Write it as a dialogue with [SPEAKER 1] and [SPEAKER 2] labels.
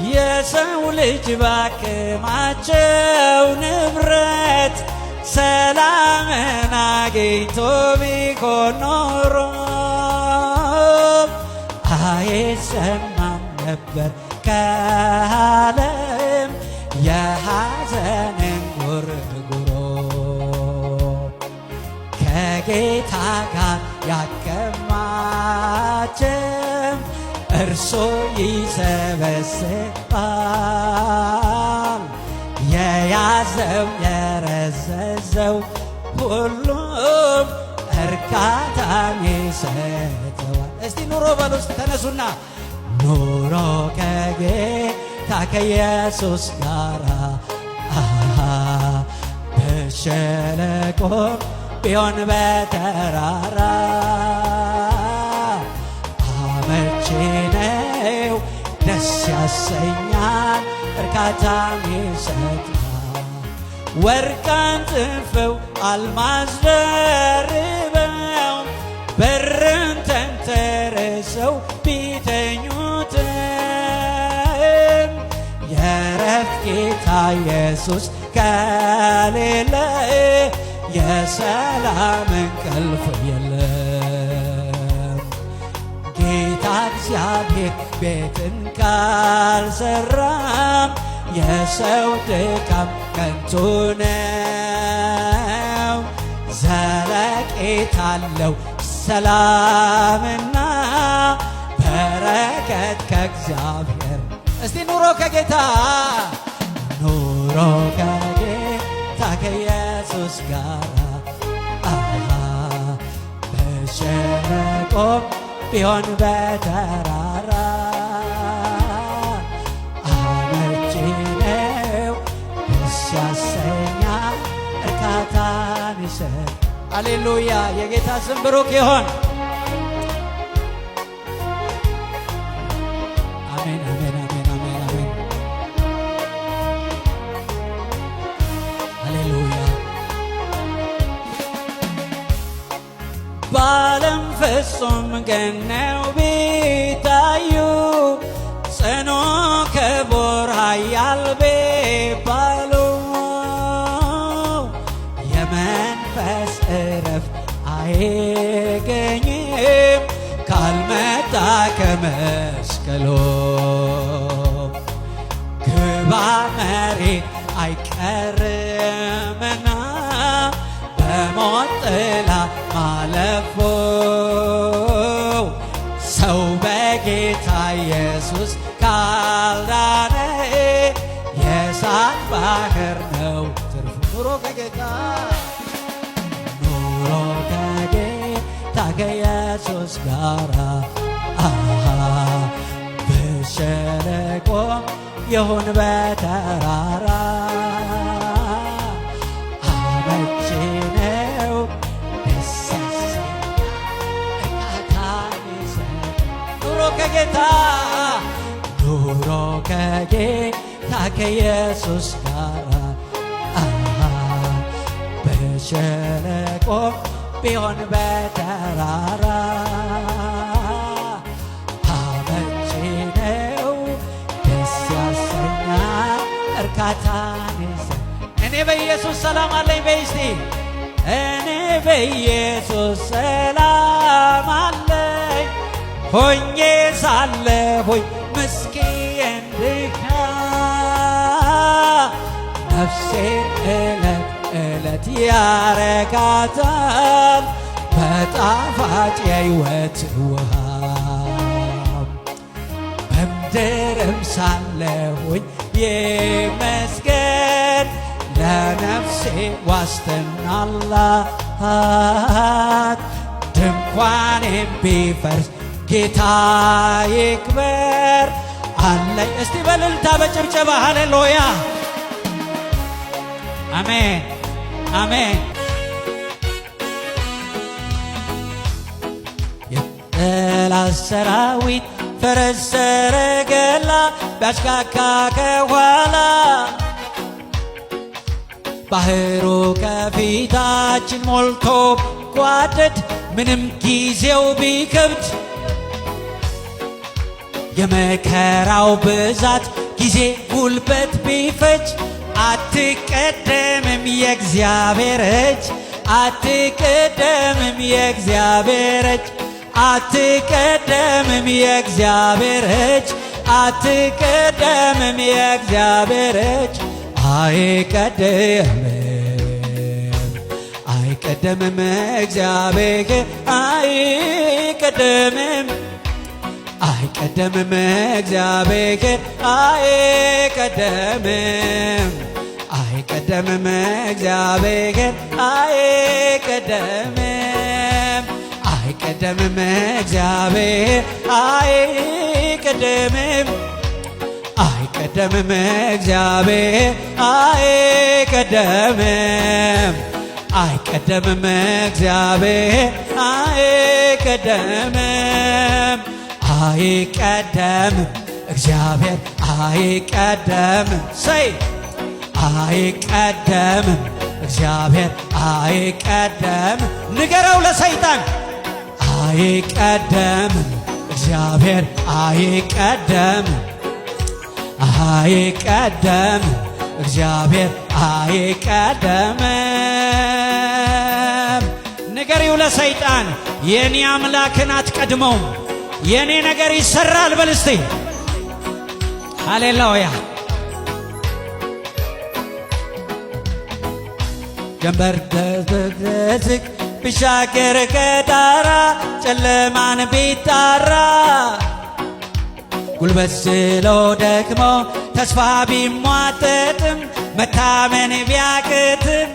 [SPEAKER 1] የሰው ልጅ ባከማቸው ንብረት ሰላምን አግኝቶ ቢሆን ኖሮ አይሰማም ነበር ከዓለም የሐዘን እንጉርጉሮ። ከጌታ ጋር ያከማቸው እርሱ ይሰበስባል። የያዘው የረዘዘው ሁሉም እርካታን ይሰጠዋል። እስቲ ኑሮ በሉ ውስጥ ተነሱና ኑሮ ከጌታ ከኢየሱስ ጋር በሸለቆ ቢሆን በተራራ አመቺ ነው፣ ደስ ያሰኛል፣ እርካታን ይሰጣል። ወርቅ አንጥፈው አልማዝ ደርበው ብርን ተንተርሰው ቢተኙትም የዕረፍት ጌታ ኢየሱስ ከሌለ የሰላም እንቅልፍ የለም። ጌታ እግዚአብሔር ቤትን ካልሰራም የሰው ድካም ከንቱ ነው። ዘለቄታ አለው ሰላምና በረከት ከእግዚአብሔር። እስቲ ኑሮ ከጌታ ኑሮ ከጌታ ከኢየሱስ ጋር በሸለቆ ቢሆን በተራራ አመቺ ነው፣ ደስ ያሰኛል፣ እርካታን ይሰጥ። አሌሉያ! የጌታ ስም ብሩክ ይሆን። አሜን፣ አሜን፣ አሜን፣ አሜን፣ አሜን። አሌሉያ! በዓለም ፍጹም ገነው ቢታዩ ጽኑ ክቡር ኃያል ቢባሉ የመንፈስ ዕረፍት አይገኝም ካልመጣ ከመስቀሉ። ግባ መሬት አይቀርምና በሞት ጥላ ማለፉ ሰው በጌታ ኢየሱስ ካልዳነ የእሳት ባህር ነው ትርፉ። ኑሮ ከጌታ ኑሮ ከጌታ ከኢየሱስ ጋር በሸለቆ ይሁን በተራራ አመቺ ነው፣ ደስ ያሰኛል፣ እርካታን ይሰጣል። ኑሮ ከጌታ ኑሮ ከጌታ ከኢየሱስ ጋር በሸለቆ ቢሆን በተራራ አመቺ ነው፣ ደስ ያሰኛል፣ እርካታን ይሰጣል። እኔ በኢየሱስ ሰላም አለኝ በይ እስቲ። እኔ በኢየሱስ ሰላም አለኝ ሆኜ ሳለሁኝ ምስኪን ድካም ነፍሴን ዕለት ዕለት ያረካታል በጣፋጭ የሕይወት ውሃ። በምድርም ሳለሁኝ ይመስገን ለነፍሴ ዋስትና አላት። ድንኳኔም ቢፈርስ ጌታ ይክበር አለኝ። እስቲ በእልልታ በጭብጨባ ሃሌሉያ! አሜን፣ አሜን። የጠላት ሰራዊት ፈረስ ሰረገላ ቢያሽካካ ከኋላ ባህሩ ከፊታችን ሞልቶ ጓደድ ምንም ጊዜው ቢከብድ የመከራው ብዛት ጊዜ ጉልበት ቢፈጅ አትቀደምም የእግዚአብሔር እጅ አትቀደምም የእግዚአብሔር እጅ አትቀደምም የእግዚአብሔር እጅ አትቀደምም የእግዚአብሔር እጅ አይቀደምም አይቀደምም እግዚአብሔር አይቀደምም አይቀደምም እግዚአብሔር አይቀደምም አይቀደምም እግዚአብሔር አይቀደምም አይቀደምም እግዚአብሔር አይቀደምም አይቀደምም እግዚአብሔር አይቀደምም አይቀደምም እግዚአብሔር አይቀደምም አይቀደምም እግዚአብሔር አይቀደምም ሰይ አይቀደምም እግዚአብሔር አይቀደምም ንገረው ለሰይጣን አይቀደምም እግዚአብሔር አይቀደምም አይቀደምም እግዚአብሔር አይቀደምም ንገሪው ለሰይጣን የኔ አምላክን አትቀድመውም የኔ ነገር ይሰራል በል እስቲ ሃሌሉያ ጀንበር ደዝቅ ቢሻገር ከዳራ ጨለማን ቢጣራ ጉልበት ስሎ ደክሞ ተስፋ ቢሟጠጥም መታመን ቢያቅትም